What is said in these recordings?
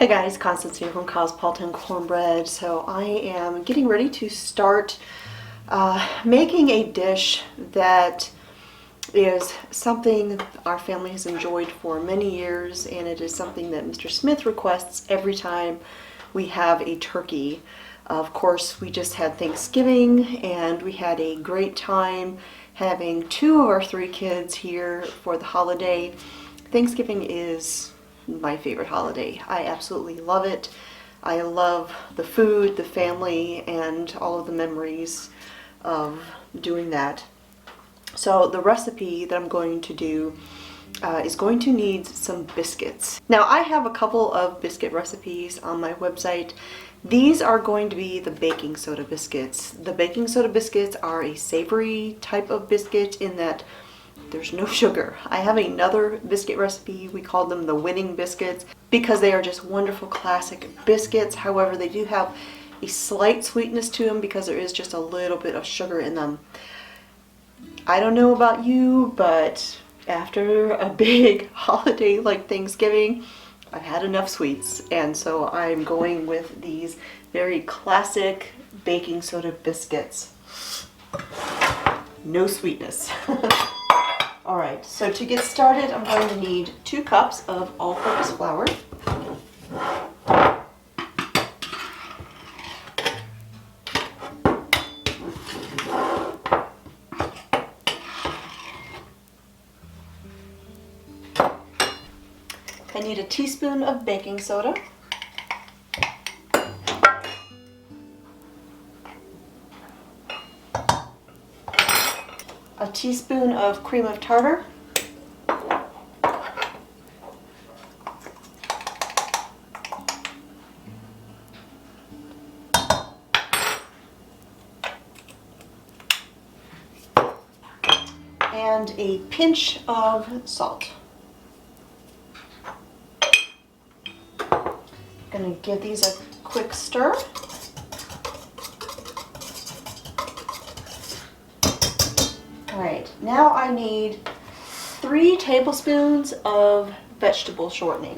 Hey guys, Constance here from Cosmopolitan Cornbread. So I am getting ready to start making a dish that is something our family has enjoyed for many years, and it is something that Mr. Smith requests every time we have a turkey. Of course, we just had Thanksgiving and we had a great time having two of our three kids here for the holiday. Thanksgiving is my favorite holiday. I absolutely love it. I love the food, the family, and all of the memories of doing that. So the recipe that I'm going to do is going to need some biscuits. Now I have a couple of biscuit recipes on my website. These are going to be the baking soda biscuits. The baking soda biscuits are a savory type of biscuit in that there's no sugar. I have another biscuit recipe. We call them the winning biscuits because they are just wonderful classic biscuits. However, they do have a slight sweetness to them because there is just a little bit of sugar in them. I don't know about you, but after a big holiday like Thanksgiving, I've had enough sweets, and so I'm going with these very classic baking soda biscuits. No sweetness. Alright, so to get started, I'm going to need 2 cups of all-purpose flour. I need a teaspoon of baking soda. A teaspoon of cream of tartar. And a pinch of salt. I'm going to give these a quick stir. Alright, now I need 3 tablespoons of vegetable shortening.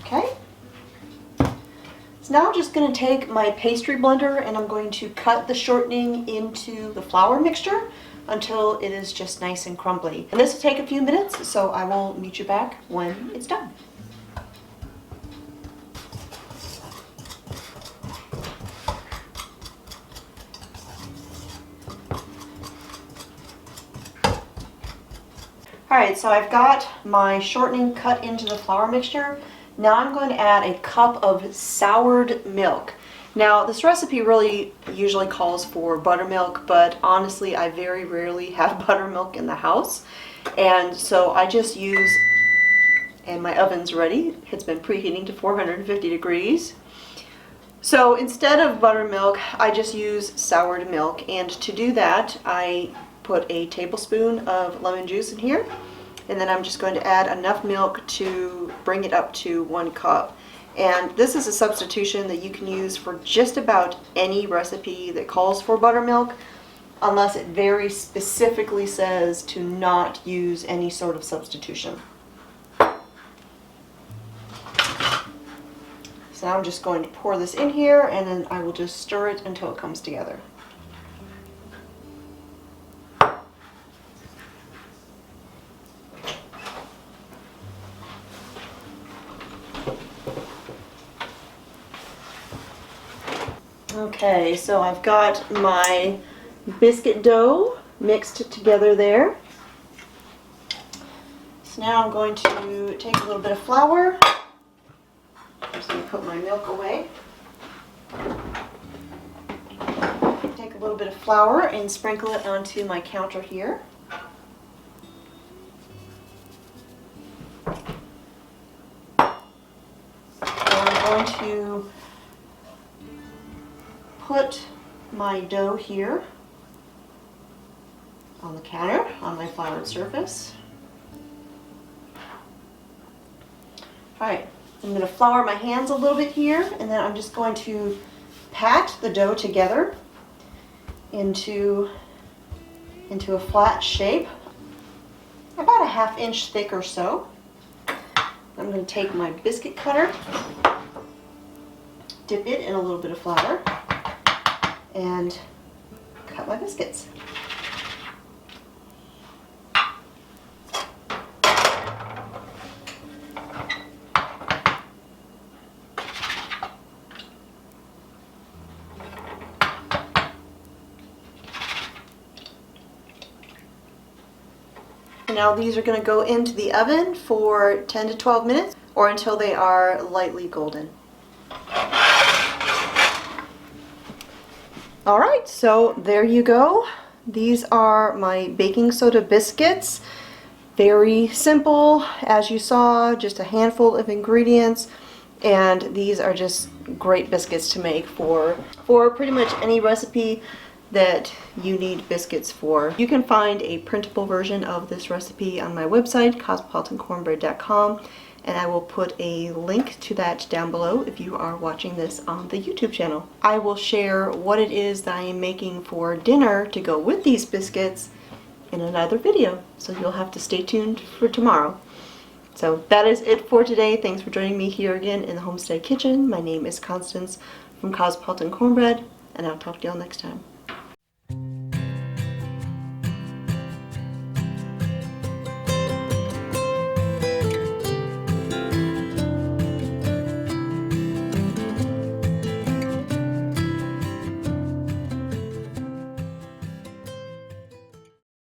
Okay. So now I'm just going to take my pastry blender and I'm going to cut the shortening into the flour mixture until it is just nice and crumbly. And this will take a few minutes, so I will meet you back when it's done. Alright, so I've got my shortening cut into the flour mixture. Now I'm going to add a cup of soured milk. Now this recipe really usually calls for buttermilk, but honestly I very rarely have buttermilk in the house. And so I just use, and my oven's ready. It's been preheating to 450 degrees. So instead of buttermilk, I just use soured milk. And to do that, I put a tablespoon of lemon juice in here. And then I'm just going to add enough milk to bring it up to 1 cup. And this is a substitution that you can use for just about any recipe that calls for buttermilk, unless it very specifically says to not use any sort of substitution. So now I'm just going to pour this in here, and then I will just stir it until it comes together. Okay, so I've got my biscuit dough mixed together there. So now I'm going to take a little bit of flour just going to put my milk away. Take a little bit of flour and sprinkle it onto my counter here. I'm going to put my dough here on the counter on my floured surface. Alright, I'm going to flour my hands a little bit here, and then I'm just going to pat the dough together into a flat shape, about a 1/2 inch thick or so. I'm going to take my biscuit cutter, dip it in a little bit of flour, and cut my biscuits. Now these are going to go into the oven for 10 to 12 minutes or until they are lightly golden. Alright, so there you go. These are my baking soda biscuits. Very simple, as you saw, just a handful of ingredients, and these are just great biscuits to make for pretty much any recipe that you need biscuits for. You can find a printable version of this recipe on my website, cosmopolitancornbread.com, and I will put a link to that down below if you are watching this on the YouTube channel. I will share what it is that I am making for dinner to go with these biscuits in another video, so you'll have to stay tuned for tomorrow. So that is it for today. Thanks for joining me here again in the Homestead Kitchen. My name is Constance from Cosmopolitan Cornbread, and I'll talk to y'all next time.